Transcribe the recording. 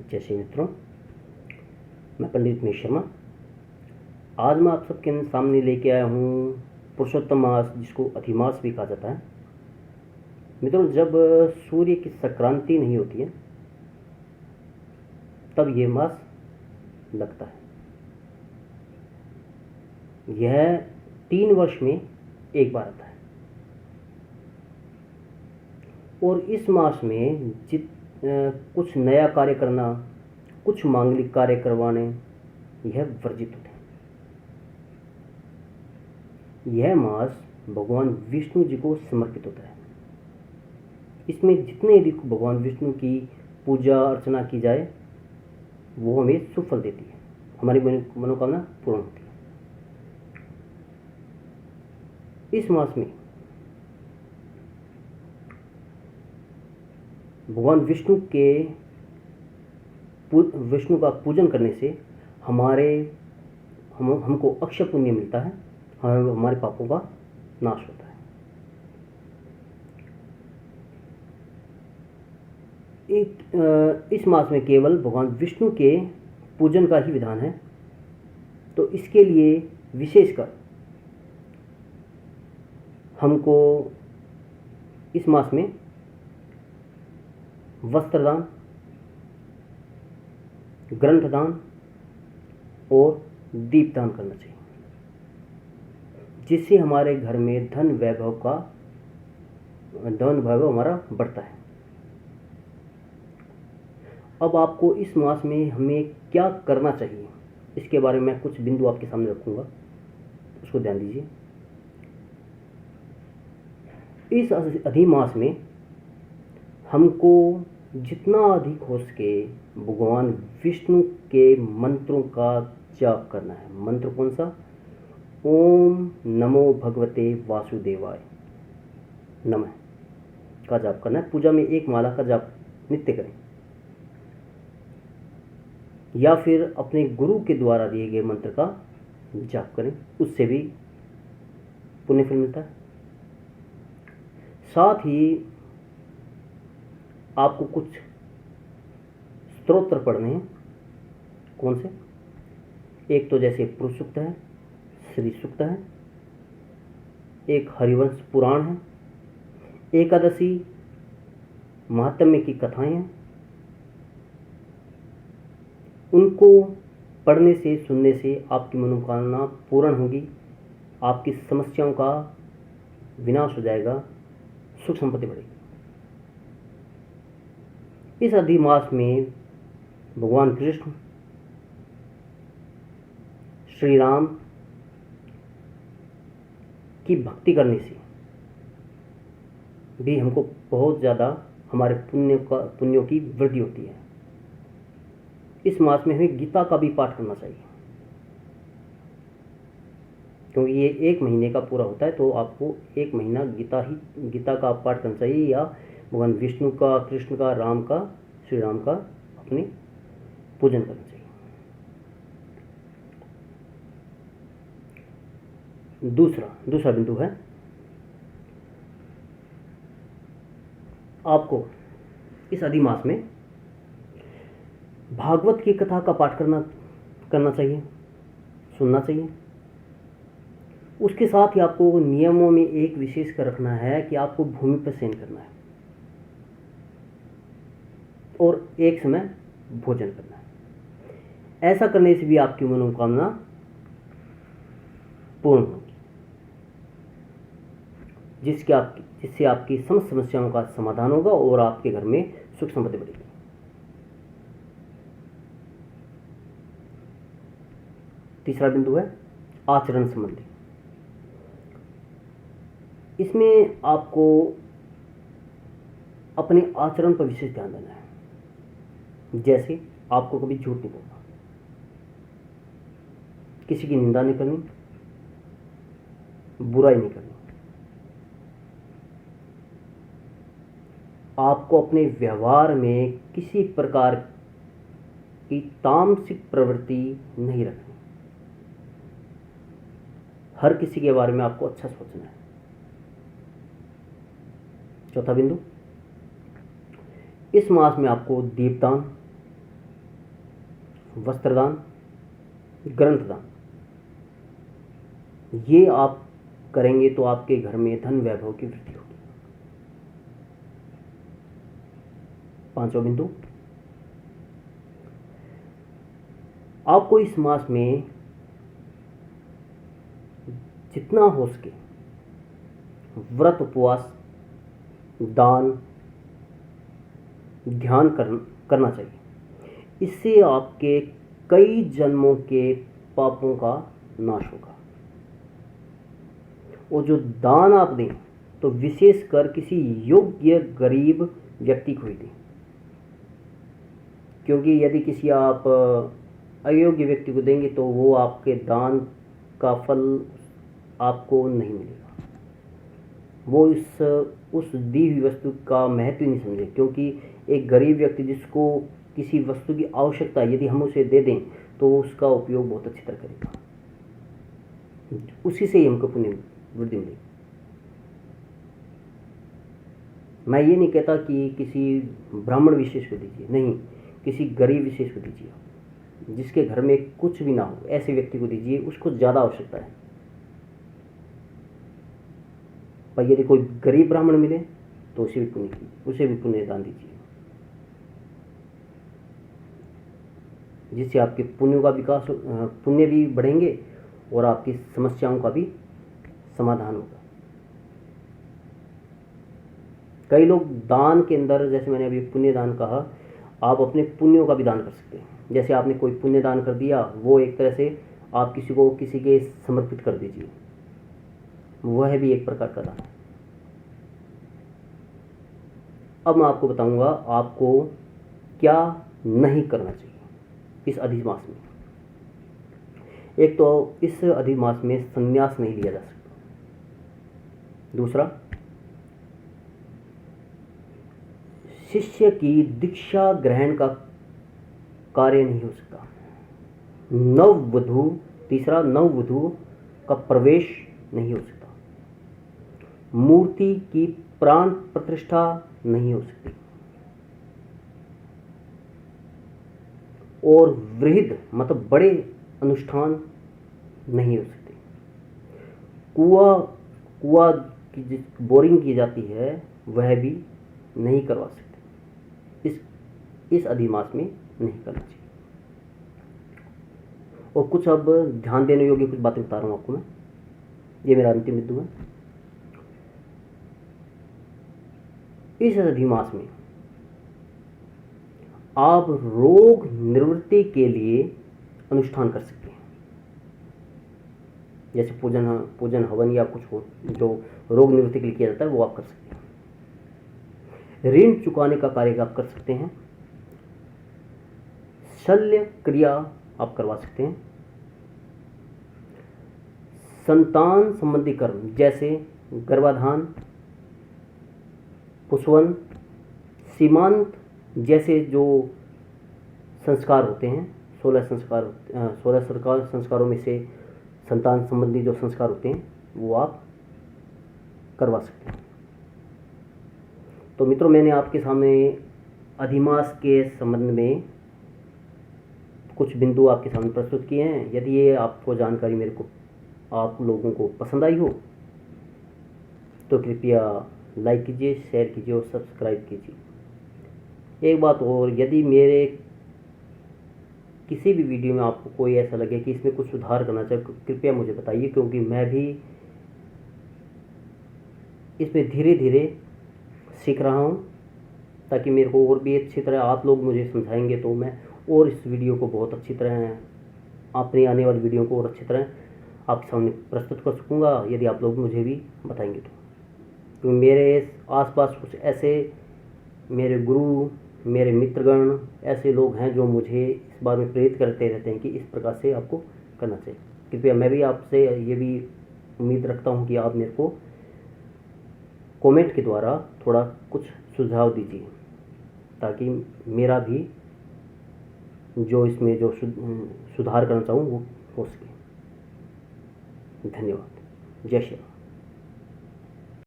जैसे मित्रों, मैं पंडित महेश शर्मा। आज मैं आप सबके सामने लेके आया हूँ पुरुषोत्तम मास, जिसको अधिमास भी कहा जाता है। मित्रों, जब सूर्य की संक्रांति नहीं होती है तब ये मास लगता है। यह 3 वर्ष में एक बार आता है और इस मास में कुछ नया कार्य करना, कुछ मांगलिक कार्य करवाने, यह वर्जित होते हैं। यह मास भगवान विष्णु जी को समर्पित होता है। इसमें जितने अधिक भगवान विष्णु की पूजा अर्चना की जाए वो हमें सुफल देती है, हमारी मनोकामना पूर्ण होती है। इस मास में भगवान विष्णु का पूजन करने से हमको अक्षय पुण्य मिलता है, हमारे पापों का नाश होता है। इस मास में केवल भगवान विष्णु के पूजन का ही विधान है, तो इसके लिए विशेषकर हमको इस मास में वस्त्रदान, ग्रंथदान और दीपदान करना चाहिए, जिससे हमारे घर में धन वैभव हमारा बढ़ता है। अब आपको इस मास में हमें क्या करना चाहिए, इसके बारे में कुछ बिंदु आपके सामने रखूंगा, उसको ध्यान दीजिए। इस अधिमास में हमको जितना अधिक हो सके भगवान विष्णु के मंत्रों का जाप करना है। मंत्र कौन सा? ओम नमो भगवते वासुदेवाय नमः का जाप करना है। पूजा में एक माला का जाप नित्य करें, या फिर अपने गुरु के द्वारा दिए गए मंत्र का जाप करें, उससे भी पुण्य फल मिलता है। साथ ही आपको कुछ स्तोत्र पढ़ने हैं। कौन से? एक तो जैसे पुरुष सूक्त है, श्री सूक्त है, एक हरिवंश पुराण है, एकादशी महात्म्य की कथाएं हैं। उनको पढ़ने से, सुनने से आपकी मनोकामना पूर्ण होगी, आपकी समस्याओं का विनाश हो जाएगा, सुख संपत्ति बढ़ेगी। इस अधिमास में भगवान कृष्ण, श्री राम की भक्ति करने से भी हमको बहुत ज़्यादा हमारे पुण्यों की वृद्धि होती है। इस मास में हमें गीता का भी पाठ करना चाहिए, क्योंकि ये 1 महीने का पूरा होता है, तो आपको 1 महीना गीता का पाठ करना चाहिए, या भगवान विष्णु का, कृष्ण का, राम का, श्री राम का अपने पूजन करना चाहिए। दूसरा बिंदु है, आपको इस अधिमास में भागवत की कथा का पाठ करना चाहिए, सुनना चाहिए। उसके साथ ही आपको नियमों में एक विशेष कर रखना है कि आपको भूमि पर शयन करना है और एक समय भोजन करना है। ऐसा करने से भी आपकी मनोकामना पूर्ण होगी, जिससे आपकी समस्त समस्याओं का समाधान होगा और आपके घर में सुख समृद्धि बढ़ेगी। तीसरा बिंदु है आचरण संबंधी। इसमें आपको अपने आचरण पर विशेष ध्यान देना है। जैसे आपको कभी झूठ नहीं बोलना, किसी की निंदा नहीं करनी, बुराई नहीं करनी। आपको अपने व्यवहार में किसी प्रकार की तामसिक प्रवृत्ति नहीं रखनी। हर किसी के बारे में आपको अच्छा सोचना है। चौथा बिंदु, इस मास में आपको दीपदान, वस्त्रदान, ग्रंथदान, ये आप करेंगे तो आपके घर में धन वैभव की वृद्धि होगी। पांचवा बिंदु, आपको इस मास में जितना हो सके व्रत, उपवास, दान, ध्यान करना चाहिए। इससे आपके कई जन्मों के पापों का नाश होगा। और जो दान आप दें तो विशेषकर किसी योग्य गरीब व्यक्ति को ही दें, क्योंकि यदि किसी आप अयोग्य व्यक्ति को देंगे तो वो आपके दान का फल आपको नहीं मिलेगा। वो उस दी हुई वस्तु का महत्व नहीं समझे, क्योंकि एक गरीब व्यक्ति जिसको किसी वस्तु की आवश्यकता है, यदि हम उसे दे दें तो उसका उपयोग बहुत अच्छी तरह करेगा, उसी से ही हमको पुण्य वृद्धि मिलेगी। मैं ये नहीं कहता कि किसी ब्राह्मण विशेष को दीजिए, नहीं, किसी गरीब विशेष को दीजिए, जिसके घर में कुछ भी ना हो, ऐसे व्यक्ति को दीजिए, उसको ज़्यादा आवश्यकता है। पर यदि कोई गरीब ब्राह्मण मिले तो उसे भी पुण्य दान दीजिए, जिससे आपके पुण्यों का विकास, पुण्य भी बढ़ेंगे और आपकी समस्याओं का भी समाधान होगा। कई लोग दान के अंदर, जैसे मैंने अभी पुण्य दान कहा, आप अपने पुण्यों का भी दान कर सकते हैं। जैसे आपने कोई पुण्य दान कर दिया, वो एक तरह से आप किसी के समर्पित कर दीजिए, वह भी एक प्रकार का दान है। अब मैं आपको बताऊंगा आपको क्या नहीं करना चाहिए इस अधिक मास में। एक तो इस अधिक मास में संन्यास नहीं लिया जा सकता। दूसरा, शिष्य की दीक्षा ग्रहण का कार्य नहीं हो सकता। तीसरा, नववधू का प्रवेश नहीं हो सकता। मूर्ति की प्राण प्रतिष्ठा नहीं हो सकती। और वृहद मतलब बड़े अनुष्ठान नहीं हो सकते। कुआं की बोरिंग की जाती है वह भी नहीं करवा सकते। इस अधिमास में नहीं करना चाहिए। और कुछ अब ध्यान देने योग्य कुछ बातें बता रहा हूं आपको मैं, ये मेरा अंतिम बिंदु है। इस अधिमास में आप रोग निवृत्ति के लिए अनुष्ठान कर सकते हैं, जैसे पूजन हवन या कुछ हो जो रोग निवृत्ति के लिए किया जाता है, वो आप कर सकते हैं। ऋण चुकाने का कार्य आप कर सकते हैं। शल्य क्रिया आप करवा सकते हैं। संतान संबंधी कर्म जैसे गर्भाधान, पुष्वन, सीमांत जैसे जो संस्कार होते हैं, 16 संस्कारों में से संतान संबंधी जो संस्कार होते हैं वो आप करवा सकते हैं। तो मित्रों, मैंने आपके सामने अधिमास के संबंध में कुछ बिंदु आपके सामने प्रस्तुत किए हैं। यदि ये आपको जानकारी आप लोगों को पसंद आई हो तो कृपया लाइक कीजिए, शेयर कीजिए और सब्सक्राइब कीजिए। एक बात और, यदि मेरे किसी भी वीडियो में आपको कोई ऐसा लगे कि इसमें कुछ सुधार करना चाहिए, कृपया मुझे बताइए, क्योंकि मैं भी इसमें धीरे धीरे सीख रहा हूँ, ताकि मेरे को और भी अच्छी तरह आप लोग मुझे समझाएंगे तो मैं और इस वीडियो को बहुत अच्छी तरह, अपनी आने वाली वीडियो को और अच्छी तरह आपके सामने प्रस्तुत कर सकूँगा, यदि आप लोग मुझे भी बताएंगे तो। क्योंकि मेरे आसपास कुछ ऐसे मेरे गुरु, मेरे मित्रगण ऐसे लोग हैं जो मुझे इस बारे में प्रेरित करते रहते हैं कि इस प्रकार से आपको करना चाहिए। कृपया मैं भी आपसे ये भी उम्मीद रखता हूँ कि आप मेरे को कमेंट के द्वारा थोड़ा कुछ सुझाव दीजिए, ताकि मेरा भी जो इसमें जो सुधार करना चाहूँ वो हो सके। धन्यवाद। जय श्री राम।